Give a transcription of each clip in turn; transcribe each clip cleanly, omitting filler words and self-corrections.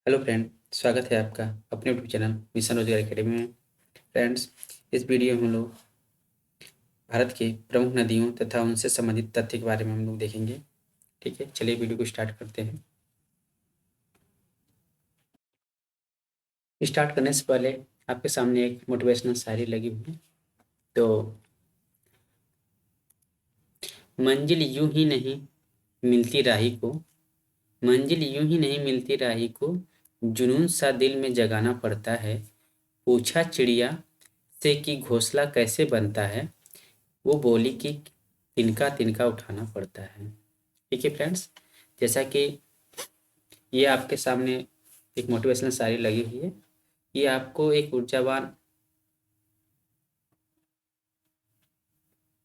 Hello friend, स्वागत है आपका अपने यूट्यूब चैनल मिशन रोजगार एकेडमी में। फ्रेंड्स, इस वीडियो में हम लोग भारत की प्रमुख नदियों तथा उनसे संबंधित तथ्य के बारे में हम लोग देखेंगे। ठीक है, चलिए वीडियो को स्टार्ट करते हैं। स्टार्ट करने से पहले आपके सामने एक मोटिवेशनल शायरी लगी हुई है। तो मंजिल यूं ही नहीं मिलती राही को, मंजिल यूं ही नहीं मिलती राही को, जुनून सा दिल में जगाना पड़ता है। पूछा चिड़िया से कि घोंसला कैसे बनता है, वो बोली कि तिनका तिनका उठाना पड़ता है। ठीक है फ्रेंड्स, जैसा कि ये आपके सामने एक मोटिवेशनल शायरी लगी हुई है। ये आपको एक ऊर्जावान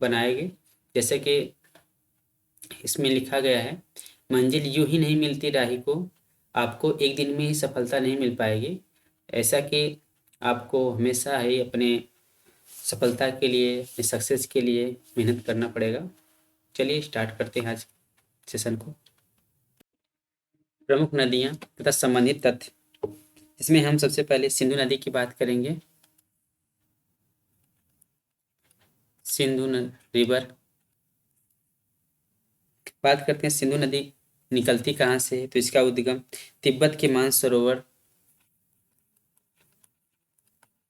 बनाएगी। जैसे कि इसमें लिखा गया है, मंजिल यूं ही नहीं मिलती राही को, आपको एक दिन में ही सफलता नहीं मिल पाएगी। ऐसा कि आपको हमेशा ही अपने सफलता के लिए, अपने सक्सेस के लिए मेहनत करना पड़ेगा। चलिए स्टार्ट करते हैं आज सेशन को। प्रमुख नदियाँ तथा संबंधित तथ्य, इसमें हम सबसे पहले सिंधु नदी की बात करेंगे। सिंधु रिवर बात करते हैं। सिंधु नदी निकलती कहाँ से है, तो इसका उद्गम तिब्बत के मानसरोवर,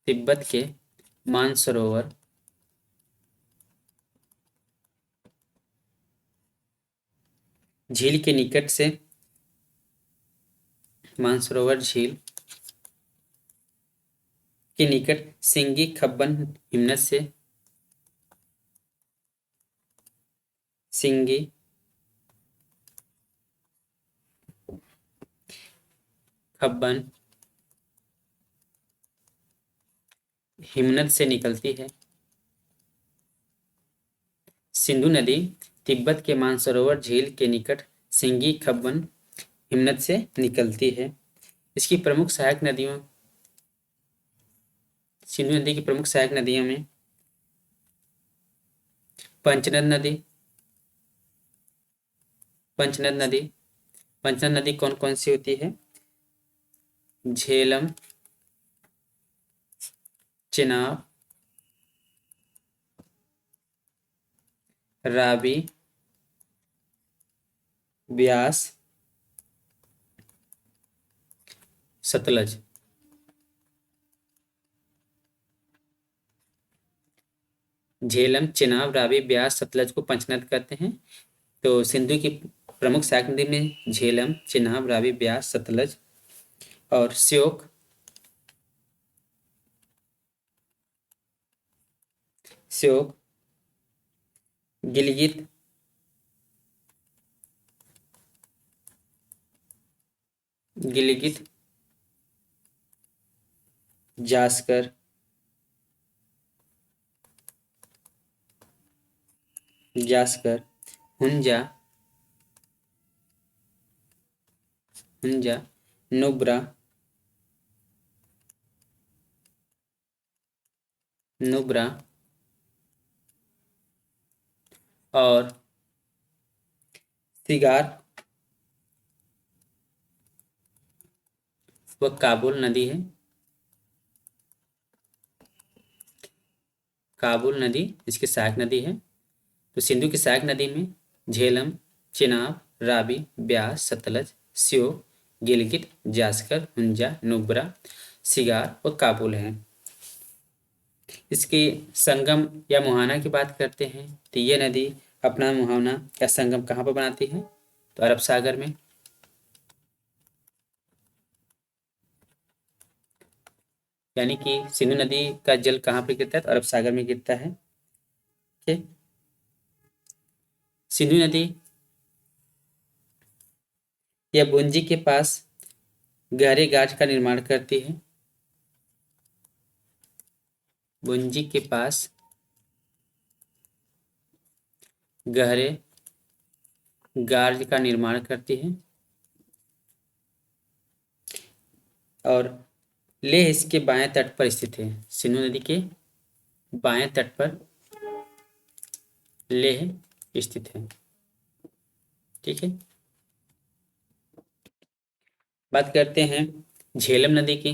तिब्बत के मानसरोवर झील के निकट से, मानसरोवर झील के निकट सिंगी खब्बन हिमनद से, सिंगी खब्बन हिमनद से निकलती है। सिंधु नदी तिब्बत के मानसरोवर झील के निकट सिंगी खब्बन हिमनद से निकलती है। इसकी प्रमुख सहायक नदियों, सिंधु नदी की प्रमुख सहायक नदियों में पंचनद नदी, पंचनद नदी, पंचनद नदी कौन कौन सी होती है? झेलम, चिनाब, रावी, ब्यास, सतलज। झेलम, चिनाब, रावी, ब्यास, सतलज को पंचनद कहते हैं। तो सिंधु की प्रमुख सहायक नदी में झेलम, चिनाब, रावी, ब्यास, सतलज और श्योक, श्योक, गिलगित, गिलगित, जास्कर, जास्कर, हुंजा, हुंजा, नुब्रा, नुब्रा और सिगार व काबुल नदी है। काबुल नदी इसकी सहायक नदी है। तो सिंधु की सहायक नदी में झेलम, चिनाब, रावी, ब्यास, सतलज, श्योक, गिलगित, जास्कर, हुंजा, नुब्रा, सिगार और काबुल हैं। इसकी संगम या मुहाना की बात करते हैं तो ये नदी अपना मुहाना या संगम कहाँ पर बनाती है? तो अरब सागर में। यानी कि सिंधु नदी का जल कहाँ पर गिरता है? तो अरब सागर में गिरता है। ठीक, सिंधु नदी या भुंजी के पास गहरे गाज का निर्माण करती है। भुंजी के पास गहरे गार्ज का निर्माण करती है और लेह इसके बाएं तट पर स्थित है। सिंधु नदी के बाएं तट पर लेह स्थित है। ठीक है, बात करते हैं झेलम नदी की।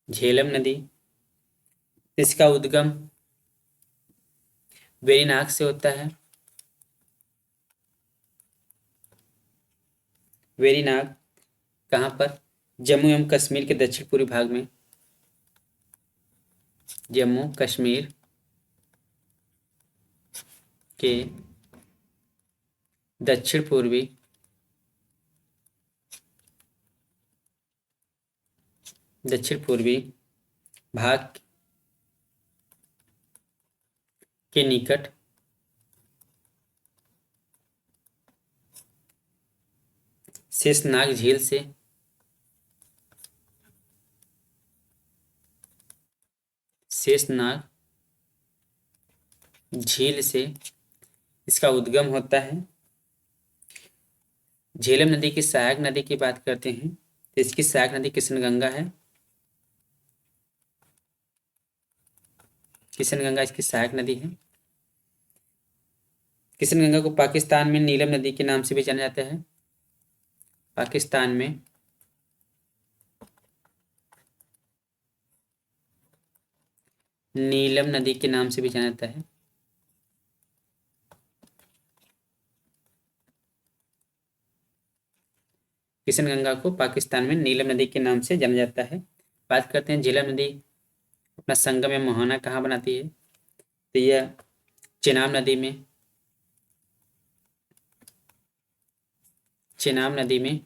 झेलम नदी, इसका उद्गम वेरीनाग से होता है। वेरीनाग कहाँ पर? जम्मू एवं कश्मीर के दक्षिण पूर्वी भाग में। जम्मू कश्मीर के दक्षिण पूर्वी भाग के निकट शेषनाग झील से इसका उद्गम होता है। झेलम नदी की सहायक नदी की बात करते हैं तो इसकी सहायक नदी किशनगंगा है। किशनगंगा इसकी सहायक नदी है। किशनगंगा को पाकिस्तान में नीलम नदी के नाम से भी जाना जाता है। पाकिस्तान में नीलम नदी के नाम से भी जाना जाता है। किशनगंगा को पाकिस्तान में नीलम नदी के नाम से जाना जाता है। बात करते हैं झेलम नदी अपना संगम या मुहाना कहाँ बनाती है तो यह चेनाब नदी में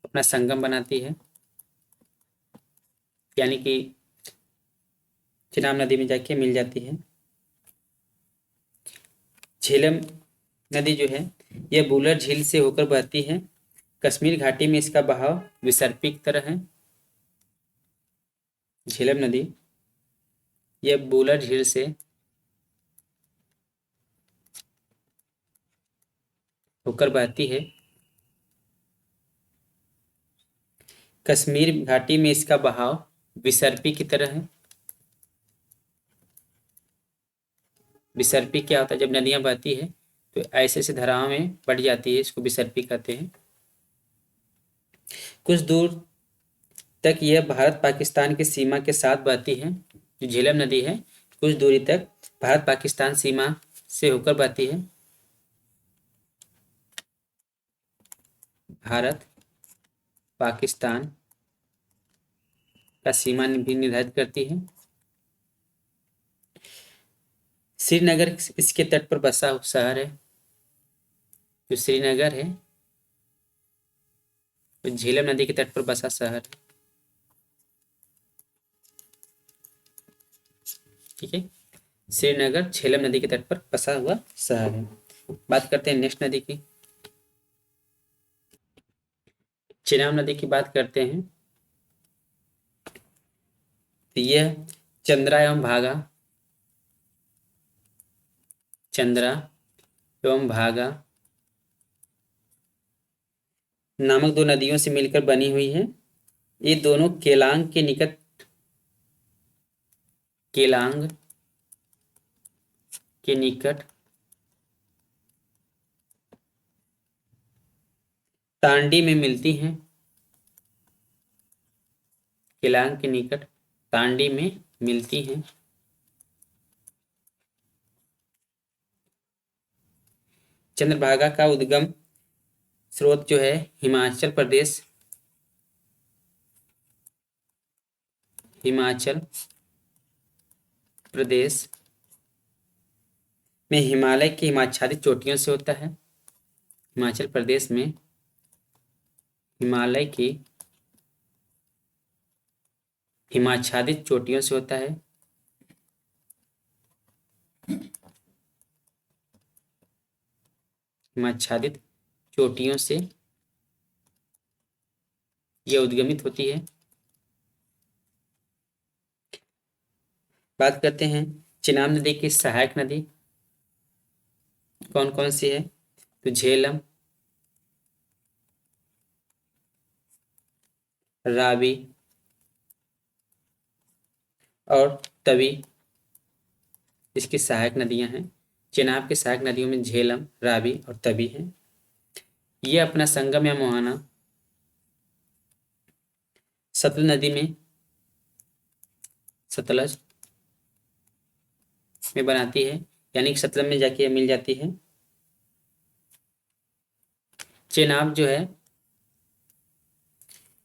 अपना संगम बनाती है, यानी कि चेनाब नदी में जाके मिल जाती है। झेलम नदी जो है यह बुलर झील से होकर बहती है। कश्मीर घाटी में इसका बहाव विसर्पी की तरह है। झेलम नदी यह बुलर झील से होकर बहती है। कश्मीर घाटी में इसका बहाव विसर्पी की तरह है। विसर्पी क्या होता है? जब नदियां बहती है तो ऐसे ऐसे धाराओं में बढ़ जाती है, इसको विसर्पी कहते हैं। कुछ दूर तक यह भारत पाकिस्तान की सीमा के साथ बहती है। जो झेलम नदी है कुछ दूरी तक भारत पाकिस्तान सीमा से होकर बहती है। भारत पाकिस्तान का सीमा भी निर्धारित करती है। श्रीनगर इसके तट पर बसा शहर है। जो श्रीनगर है तो झेलम नदी के तट पर बसा शहर है। ठीक है, श्रीनगर झेलम नदी के तट पर बसा हुआ शहर है। बात करते हैं नेक्स्ट नदी की। चेनाब नदी की बात करते हैं तो यह चंद्रा एवं भागा नामक दो नदियों से मिलकर बनी हुई है। ये दोनों केलांग के निकट तांडी में मिलती हैं। केलांग के निकट तांडी में मिलती हैं। चंद्रभागा का उद्गम स्रोत जो है हिमाचल प्रदेश में हिमालय की हिमाच्छादित चोटियों से होता है। हिमाचल प्रदेश में हिमालय की हिमाच्छादित चोटियों से होता है। हिमाच्छादित चोटियों से यह उद्गमित होती है। बात करते हैं चेनाब नदी की सहायक नदी कौन कौन सी है तो झेलम, रावी और तवी इसकी सहायक नदियां हैं। चेनाब के सहायक नदियों में झेलम, रावी और तवी है। ये अपना संगम या मुहाना सतलज नदी में सतलज में बनाती है, यानी कि सतलज में जाके मिल जाती है। चेनाब जो है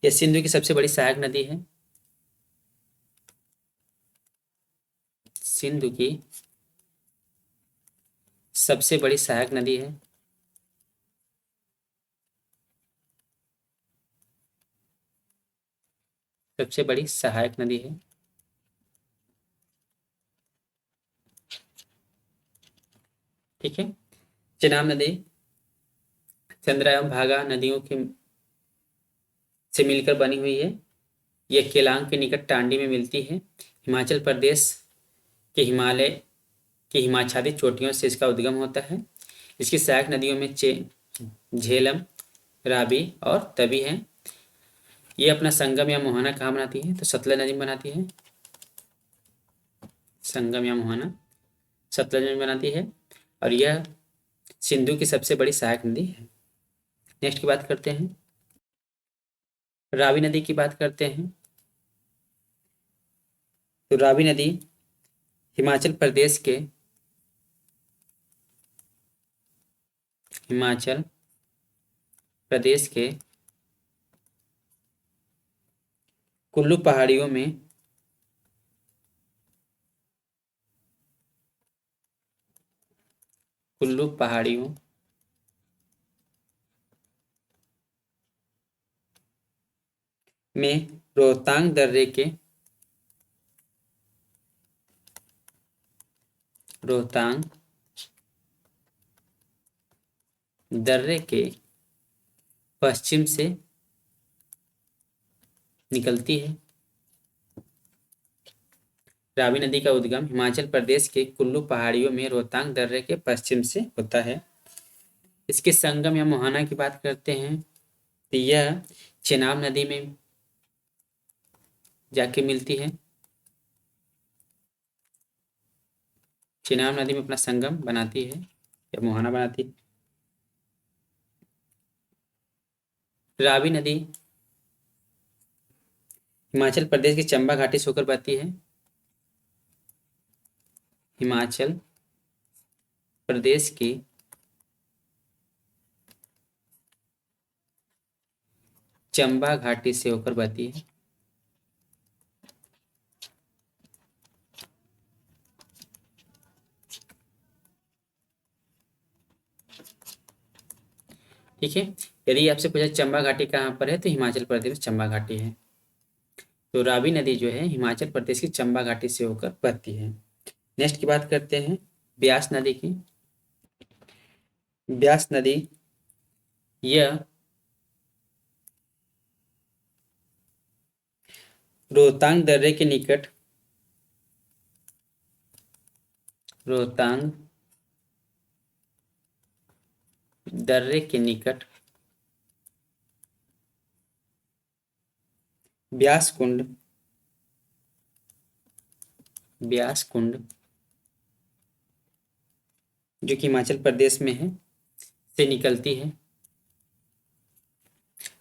यह सिंधु की सबसे बड़ी सहायक नदी है। सिंधु की सबसे बड़ी सहायक नदी है। सबसे बड़ी सहायक नदी है। ठीक है। चेनाब नदी चंद्रा एवं भागा नदियों के से मिलकर बनी हुई है। यह केलांग के निकट टांडी में मिलती है। हिमाचल प्रदेश के हिमालय की हिमाच्छादित चोटियों से इसका उद्गम होता है। इसकी सहायक नदियों में झेलम, रावी और तवी है। ये अपना संगम या मुहाना कहाँ बनाती है? तो सतलज नदी में बनाती है। संगम या मुहाना सतलज में बनाती है और यह सिंधु की सबसे बड़ी सहायक नदी है। नेक्स्ट की बात करते हैं, रावी नदी की बात करते हैं। तो रावी नदी हिमाचल प्रदेश के कुल्लू पहाड़ियों में में रोहतांग दर्रे के पश्चिम से निकलती है। रावी नदी का उद्गम हिमाचल प्रदेश के कुल्लू पहाड़ियों में रोहतांग दर्रे के पश्चिम से होता है। इसके संगम या मुहाना की बात करते हैं तो यह चेनाब नदी में जाके मिलती है। चेनाब नदी में अपना संगम बनाती है या मुहाना बनाती है। रावी नदी हिमाचल प्रदेश की चंबा घाटी से होकर बहती है। हिमाचल प्रदेश की चंबा घाटी से होकर बहती है। ठीक है। यदि आपसे पूछा चंबा घाटी कहाँ पर है तो हिमाचल प्रदेश में चंबा घाटी है। तो रावी नदी जो है हिमाचल प्रदेश की चंबा घाटी से होकर बहती है। नेक्स्ट की बात करते हैं ब्यास नदी की। ब्यास नदी यह रोहतांग दर्रे के निकट ब्यास कुंड जो कि हिमाचल प्रदेश में है से निकलती है।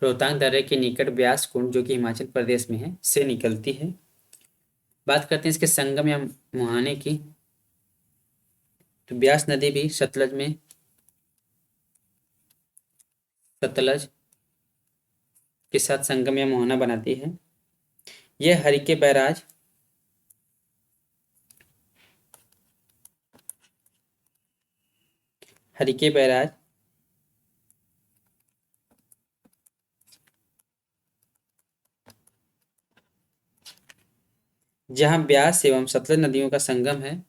रोहतांग दर्रे के निकट ब्यास कुंड जो कि हिमाचल प्रदेश में है से निकलती है। बात करते हैं इसके संगम या मुहाने की। तो ब्यास नदी भी सतलज के साथ संगम या मुहाना बनाती है। यह हरिके बैराज जहां ब्यास एवं सतलज नदियों का संगम है।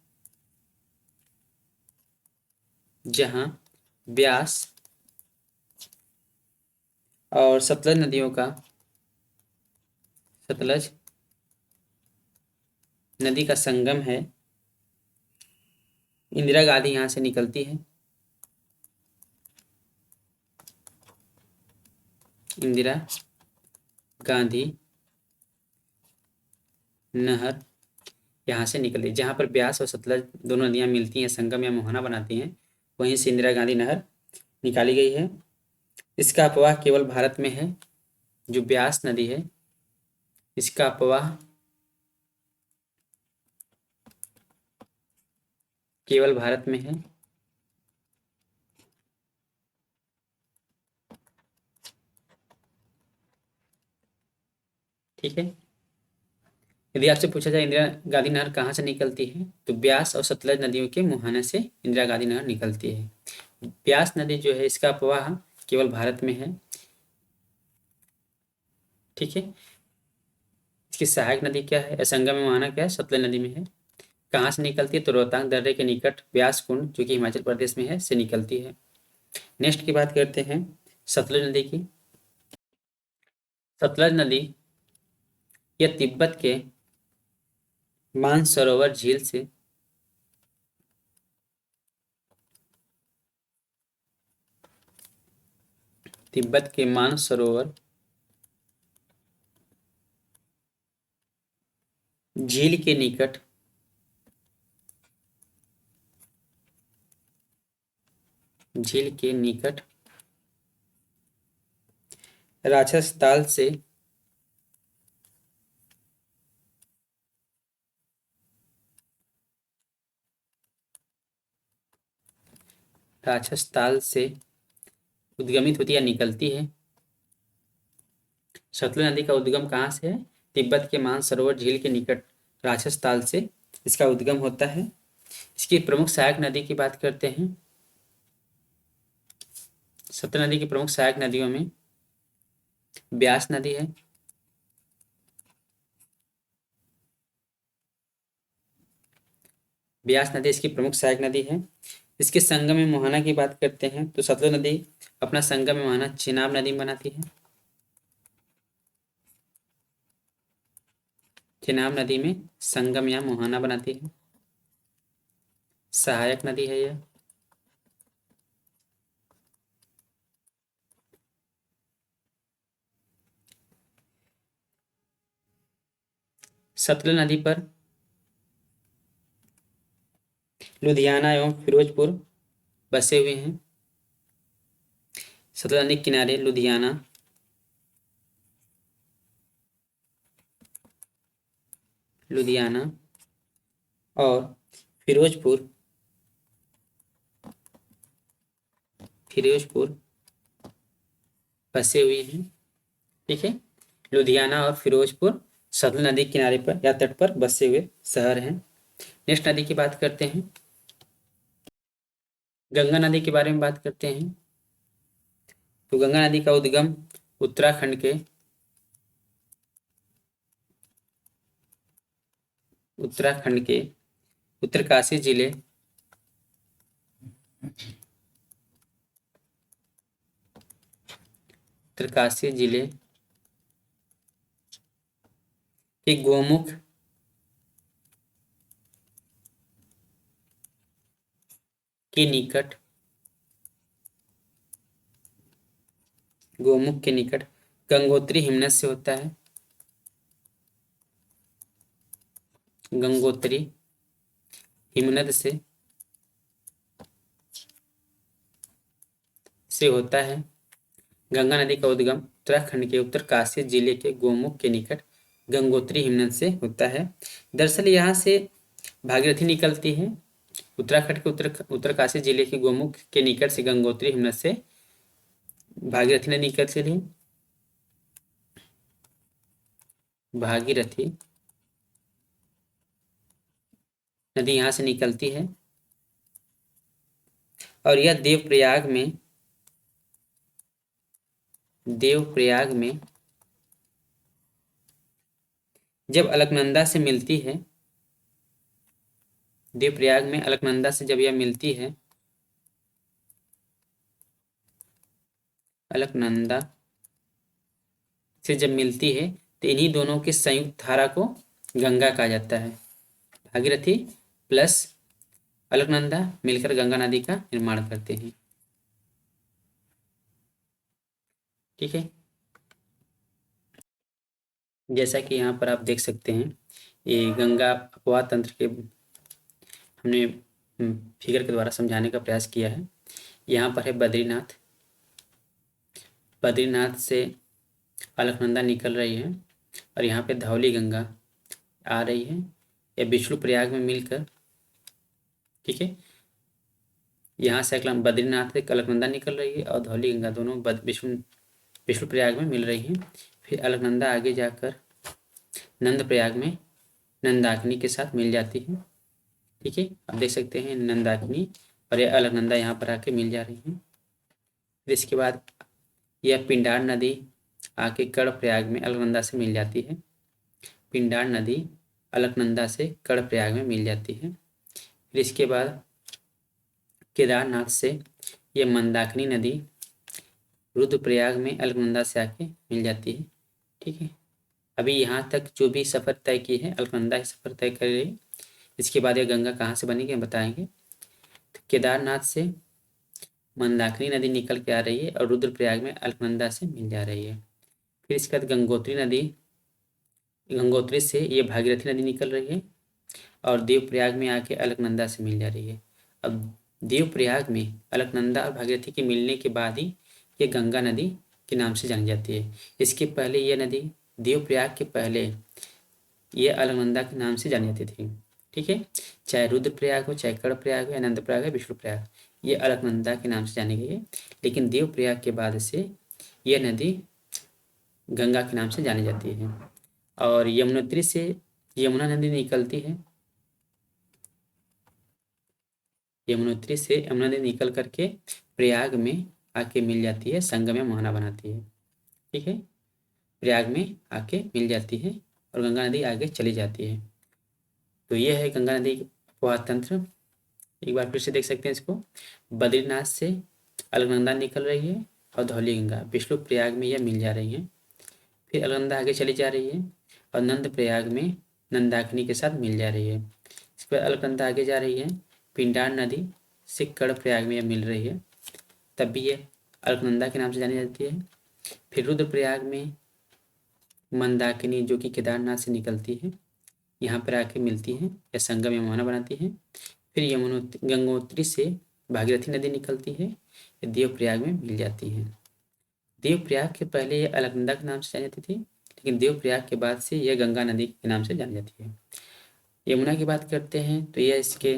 जहां ब्यास और सतलज नदी का संगम है। इंदिरा गांधी यहां से निकलती है। इंदिरा गांधी नहर यहाँ से निकलती है। जहाँ पर ब्यास और सतलज दोनों नदियाँ मिलती हैं, संगम या मुहाना बनाती हैं, वहीं से इंदिरा गांधी नहर निकाली गई है। इसका अपवाह केवल भारत में है। जो ब्यास नदी है, इसका अपवाह केवल भारत में है। ठीक है। यदि आपसे पूछा जाए इंदिरा गांधी नहर कहाँ से निकलती है, तो ब्यास और सतलज नदियों के मुहाने से इंदिरा गांधी नहर निकलती है। ब्यास नदी जो है, इसका प्रवाह केवल भारत में है। ठीक है। इसकी सहायक नदी क्या है, संगम में मुहाना क्या है, सतलज नदी में है। कहाँ से निकलती है, तो रोहतांग दर्रे के निकट ब्यास कुंड, जो कि हिमाचल प्रदेश में है, से निकलती है। नेक्स्ट की बात करते हैं सतलज नदी की। सतलज नदी यह तिब्बत के मानसरोवर झील से तिब्बत के मानसरोवर झील के निकट राक्षस ताल से उद्गमित होती या निकलती है। सतलज नदी का उद्गम कहाँ से है, तिब्बत के मानसरोवर झील के निकट राक्षस ताल से इसका उद्गम होता है। इसकी प्रमुख सहायक नदी की बात करते हैं। सतलज नदी की प्रमुख सहायक नदियों में ब्यास नदी है, ब्यास नदी इसकी प्रमुख सहायक नदी है। इसके संगम में मुहाना की बात करते हैं, तो सतलज नदी अपना संगम में मुहाना चेनाब नदी में बनाती है। चेनाब नदी में संगम या मुहाना बनाती है, सहायक नदी है यह। सतलज नदी पर लुधियाना एवं फिरोजपुर बसे हुए हैं। सतलज नदी के किनारे लुधियाना और फिरोजपुर बसे हुए हैं। ठीक है। लुधियाना और फिरोजपुर सतलज नदी के किनारे पर या तट पर बसे हुए शहर हैं। नेक्स्ट नदी की बात करते हैं, गंगा नदी के बारे में बात करते हैं। तो गंगा नदी का उद्गम उत्तराखंड के उत्तरकाशी जिले के गोमुख के निकट गंगोत्री हिमनद से होता है। गंगोत्री हिमनद से होता है। गंगा नदी का उद्गम उत्तराखंड के उत्तरकाशी जिले के गोमुख के निकट गंगोत्री हिमनद से होता है। दरअसल यहाँ से भागीरथी निकलती है। उत्तराखंड के उत्तरकाशी जिले के गोमुख के निकट से गंगोत्री हिमनद से भागीरथी नदी निकलती है। भागीरथी नदी यहाँ से निकलती है और यह देवप्रयाग में जब अलकनंदा से मिलती है, देवप्रयाग में अलकनंदा से जब यह मिलती है, अलकनंदा से जब मिलती है, तो इन्हीं दोनों के संयुक्त धारा को गंगा कहा जाता है। भागीरथी प्लस अलकनंदा मिलकर गंगा नदी का निर्माण करते हैं। ठीक है। जैसा कि यहाँ पर आप देख सकते हैं ये गंगा अपवाह तंत्र के हमने फिगर के द्वारा समझाने का प्रयास किया है। यहाँ पर है बद्रीनाथ। बद्रीनाथ से अलकनंदा निकल रही है और यहाँ पे धौली गंगा आ रही है। यह विष्णु प्रयाग में मिलकर, ठीक है, यहाँ से बद्रीनाथ से अलकनंदा निकल रही है और धौली गंगा दोनों विष्णु प्रयाग में मिल रही हैं। फिर अलकनंदा आगे जाकर नंद प्रयाग में नंदाकिनी के साथ मिल जाती है। ठीक है, आप देख सकते हैं नंदाकिनी और यह अलकनंदा यहाँ पर आके मिल जा रही है। फिर इसके बाद यह पिंडार नदी आके कर्णप्रयाग में अलकनंदा से मिल जाती है। पिंडार नदी अलकनंदा से कर्णप्रयाग में मिल जाती है। फिर इसके बाद केदारनाथ से यह मंदाकिनी नदी रुद्रप्रयाग में अलकनंदा से आके मिल जाती है। ठीक है, अभी यहाँ तक जो भी सफ़र तय की है अलकनंदा ही सफ़र तय कर रही है। इसके बाद यह गंगा कहाँ से बनेगी हम बताएंगे। तो केदारनाथ से मंदाकिनी नदी निकल के आ रही है और रुद्रप्रयाग में अलकनंदा से मिल जा रही है। फिर इसके बाद गंगोत्री नदी, गंगोत्री से ये भागीरथी नदी निकल रही है और देवप्रयाग में आके अलकनंदा से मिल जा रही है। अब देवप्रयाग में अलकनंदा और भागीरथी के मिलने के बाद ही ये गंगा नदी के नाम से जानी जाती है। इसके पहले ये नदी, देवप्रयाग के पहले ये अलकनंदा के नाम से जानी जाती थी। ठीक है, चाहे रुद्रप्रयाग हो, चाहे कर्णप्रयाग हो, आनंदप्रयाग है, विष्णुप्रयाग, ये अलकनंदा के नाम से जानी गई है। लेकिन देवप्रयाग के बाद से यह नदी गंगा के नाम से जानी जाती है। और यमुनोत्री से यमुना नदी निकलती है। यमुनोत्री से यमुना नदी निकल करके प्रयाग में आके मिल जाती है, संगम में मोहना बनाती है। ठीक है, प्रयाग में आके मिल जाती है और गंगा नदी आगे चली जाती है। तो ये है गंगा नदी अपवाह तंत्र। एक बार फिर से देख सकते हैं इसको। बद्रीनाथ से अलकनंदा निकल रही है और धौली गंगा विष्णु प्रयाग में यह मिल जा रही है। फिर अलकनंदा आगे चली जा रही है और नंद प्रयाग में नंदाकिनी के साथ मिल जा रही है। इसके बाद अलकनंदा आगे जा रही है, पिंडार नदी से कर्णप्रयाग में यह मिल रही है, तब भी यह अलकनंदा के नाम से जानी जाती है। फिर रुद्रप्रयाग में मंदाकिनी जो कि केदारनाथ से निकलती है, यहाँ पर आके मिलती है या संगम या मोहना बनाती है। फिर गंगोत्री से भागीरथी नदी निकलती है, ये देवप्रयाग में मिल जाती है। देवप्रयाग के पहले ये अलकनंदा के नाम से जानी जाती थी, लेकिन देवप्रयाग के बाद से यह गंगा नदी के नाम से जानी जाती है। यमुना की बात करते हैं तो यह इसके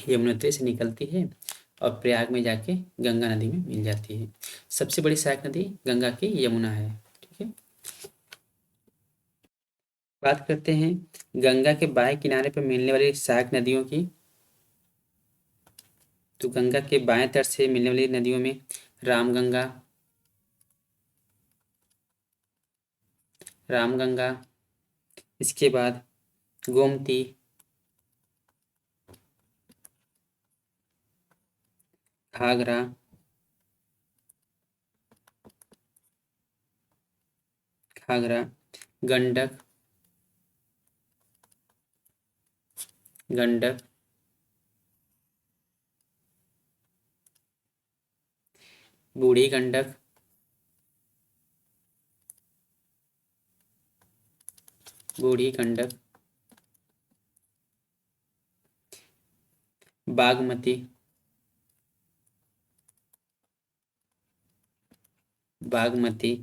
यमुनोत्री से निकलती है और प्रयाग में जाके गंगा नदी में मिल जाती है। सबसे बड़ी सहायक नदी गंगा की यमुना है। ठीक है, बात करते हैं गंगा के बाएं किनारे पर मिलने वाली सहायक नदियों की। तो गंगा के बाएं तट से मिलने वाली नदियों में रामगंगा, रामगंगा, इसके बाद गोमती, घाघरा, घाघरा, गंडक, गंडक, बूढ़ी गंडक, बूढ़ी गंडक, बागमती, बागमती,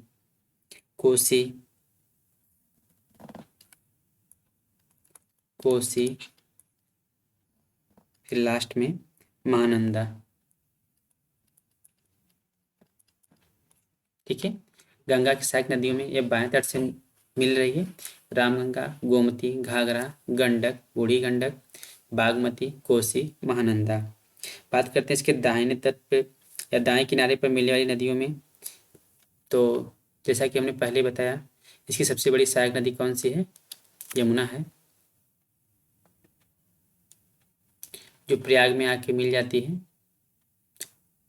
कोसी, कोसी, फिर लास्ट में महानंदा। ठीक है, गंगा की सहायक नदियों में यह बाएं तट से मिल रही है। रामगंगा, गोमती, घाघरा, गंडक, बूढ़ी गंडक, बागमती, कोसी, महानंदा। बात करते हैं इसके दाहिने तट पे या दाएं किनारे पर मिलने वाली नदियों में। तो जैसा कि हमने पहले बताया, इसकी सबसे बड़ी सहायक नदी कौन सी है? यमुना है, जो प्रयाग में आके मिल जाती है।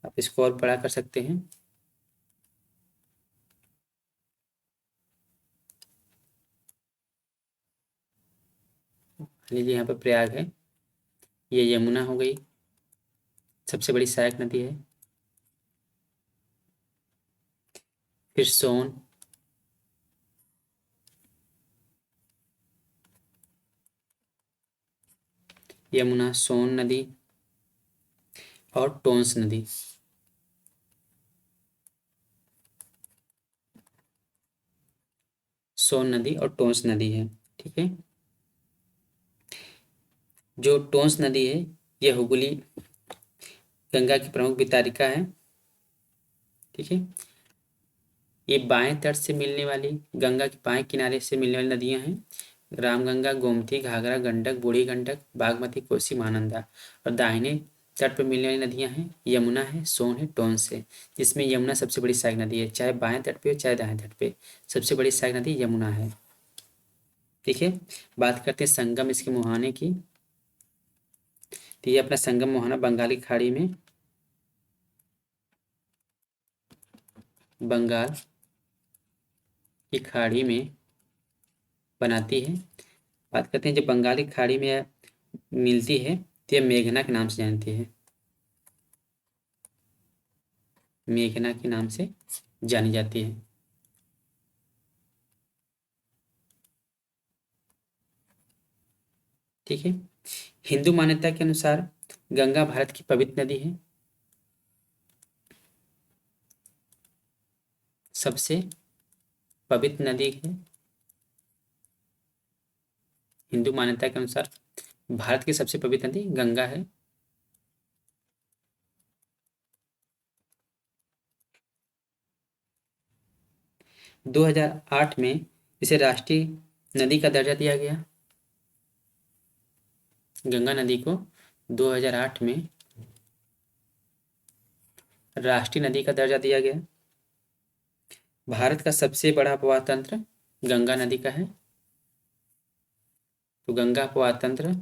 आप इसको और बड़ा कर सकते हैं। लीजिए यहाँ पर प्रयाग है, ये यमुना हो गई, सबसे बड़ी सहायक नदी है। फिर सोन, यमुना, सोन नदी और टोंस नदी। सोन नदी और टोंस नदी है। ठीक है, जो टोंस नदी है यह हुगली गंगा की प्रमुख वितारिका है। ठीक है, ये बाएं तट से मिलने वाली, गंगा के बाएं किनारे से मिलने वाली नदियां हैं। रामगंगा, गोमती, घाघरा, गंडक, बूढ़ी गंडक, बागमती, कोसी, महानंदा। और दाहिने तट पर मिलने वाली नदियां हैं यमुना है, सोन है, टोंस है। जिसमें यमुना सबसे बड़ी सहायक नदी है, चाहे बाएं तट पे हो चाहे दाएं तट पे, सबसे बड़ी सहायक नदी यमुना है। ठीक है, बात करते हैं संगम इसके मुहाने की। तो ये अपना संगम मुहाना बंगाली खाड़ी में, बंगाल की खाड़ी में बनाती है। बात करते हैं जब बंगाली खाड़ी में मिलती है तो यह मेघना के नाम से जानती है, मेघना के नाम से जानी जाती है। ठीक है, हिंदू मान्यता के अनुसार गंगा भारत की पवित्र नदी है, सबसे पवित्र नदी है। हिंदू मान्यता के अनुसार भारत की सबसे पवित्र नदी गंगा है। दो 2008 में इसे राष्ट्रीय नदी का दर्जा दिया गया। गंगा नदी को 2008 में राष्ट्रीय नदी का दर्जा दिया गया। भारत का सबसे बड़ा अपवाह तंत्र गंगा नदी का है। तो गंगा अपवाह तंत्र,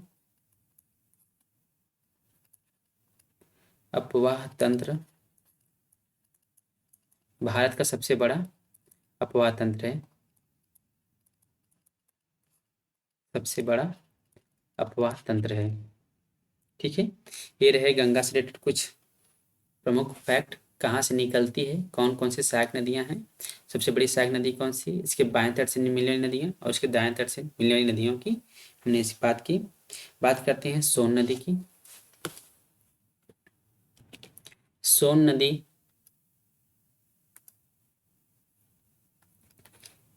अपवाह तंत्र भारत का सबसे बड़ा अपवाह तंत्र है, सबसे बड़ा अपवाह तंत्र है। ठीक है, ये रहे गंगा से रिलेटेड कुछ प्रमुख फैक्ट। कहाँ से निकलती है, कौन कौन सी सहायक नदियाँ हैं, सबसे बड़ी सहायक नदी कौन सी, इसके बाएं तट से मिलने वाली नदियाँ और इसके दाएं तट से मिलने वाली नदियों की हमने इस बात की। बात करते हैं सोन नदी की। सोन नदी,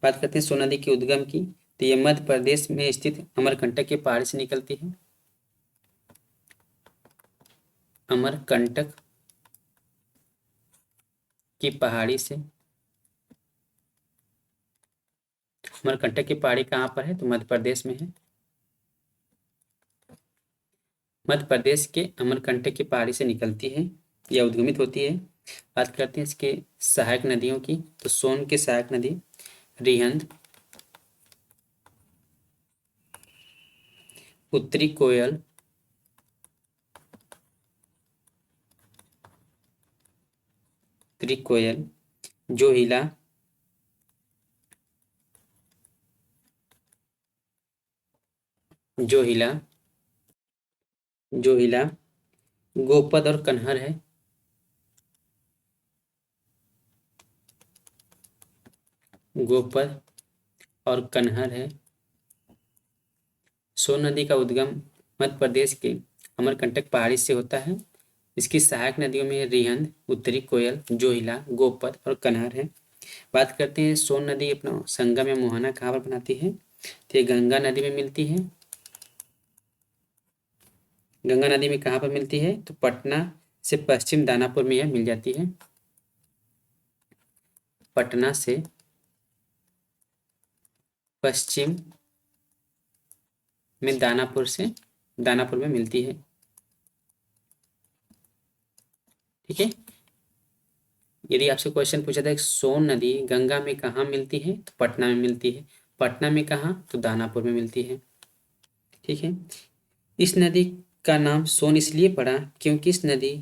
बात करते हैं सोन नदी के उद्गम की। तो ये मध्य प्रदेश में स्थित अमरकंटक के पहाड़ी से निकलती है, अमरकंटक की पहाड़ी से। अमरकंटक की पहाड़ी कहाँ पर है, तो मध्य प्रदेश में है। मध्य प्रदेश के अमरकंटक की पहाड़ी से निकलती है या उद्गमित होती है। बात करते हैं इसके सहायक नदियों की। तो सोन की सहायक नदी रिहंद, उत्तरी कोयल, उत्तरी कोयल, जोहिला, जोहिला, जोहिला, गोपद और कन्हर है। गोपद और कन्हर है। सोन नदी का उद्गम मध्य प्रदेश के अमरकंटक पहाड़ी से होता है। इसकी सहायक नदियों में रिहंद, उत्तरी कोयल, जोहिला, गोपद और कन्हर है। बात करते हैं सोन नदी अपना संगम या मुहाना कहाँ पर बनाती है, तो ये गंगा नदी में मिलती है। गंगा नदी में कहाँ पर मिलती है, तो पटना से पश्चिम दानापुर में यह मिल जाती है। पटना से पश्चिम में दानापुर में मिलती है। ठीक है, यदि आपसे क्वेश्चन पूछा था सोन नदी गंगा में कहाँ मिलती है, तो पटना में मिलती है। पटना में कहाँ, तो दानापुर में मिलती है। ठीक है, इस नदी का नाम सोन इसलिए पड़ा क्योंकि इस नदी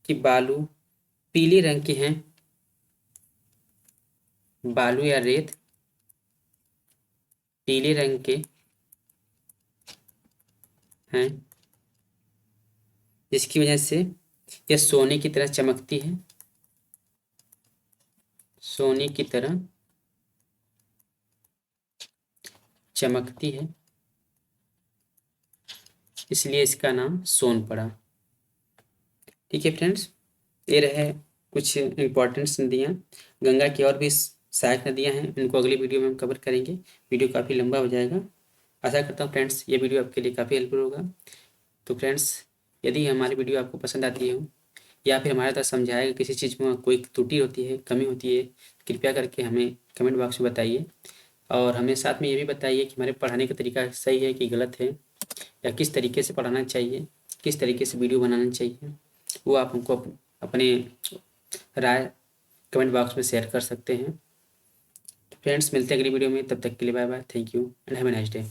की बालू पीले रंग की हैं। बालू या रेत पीले रंग के हैं, जिसकी वजह से यह सोने की तरह चमकती है, सोने की तरह चमकती है। इसलिए इसका नाम सोन पड़ा। ठीक है फ्रेंड्स, ये रहे कुछ इम्पोर्टेंट्स नदियाँ। गंगा की और भी सहायक नदियाँ हैं, इनको अगली वीडियो में हम कवर करेंगे। वीडियो काफ़ी लंबा हो जाएगा। आशा करता हूँ फ्रेंड्स ये वीडियो आपके लिए काफ़ी हेल्पफुल होगा। तो फ्रेंड्स, यदि हमारी वीडियो आपको पसंद आती हो या फिर हमारे तरह समझाएगा किसी चीज़ में कोई त्रुटि होती है, कमी होती है, कृपया करके हमें कमेंट बॉक्स में बताइए। और हमें साथ में ये भी बताइए कि हमारे पढ़ाने का तरीका सही है कि गलत है, या किस तरीके से पढ़ाना चाहिए, किस तरीके से वीडियो बनाना चाहिए, वो आप हमको अपने राय कमेंट बॉक्स में शेयर कर सकते हैं। फ्रेंड्स, मिलते हैं अगली वीडियो में, तब तक के लिए bye bye, thank you and have a nice day.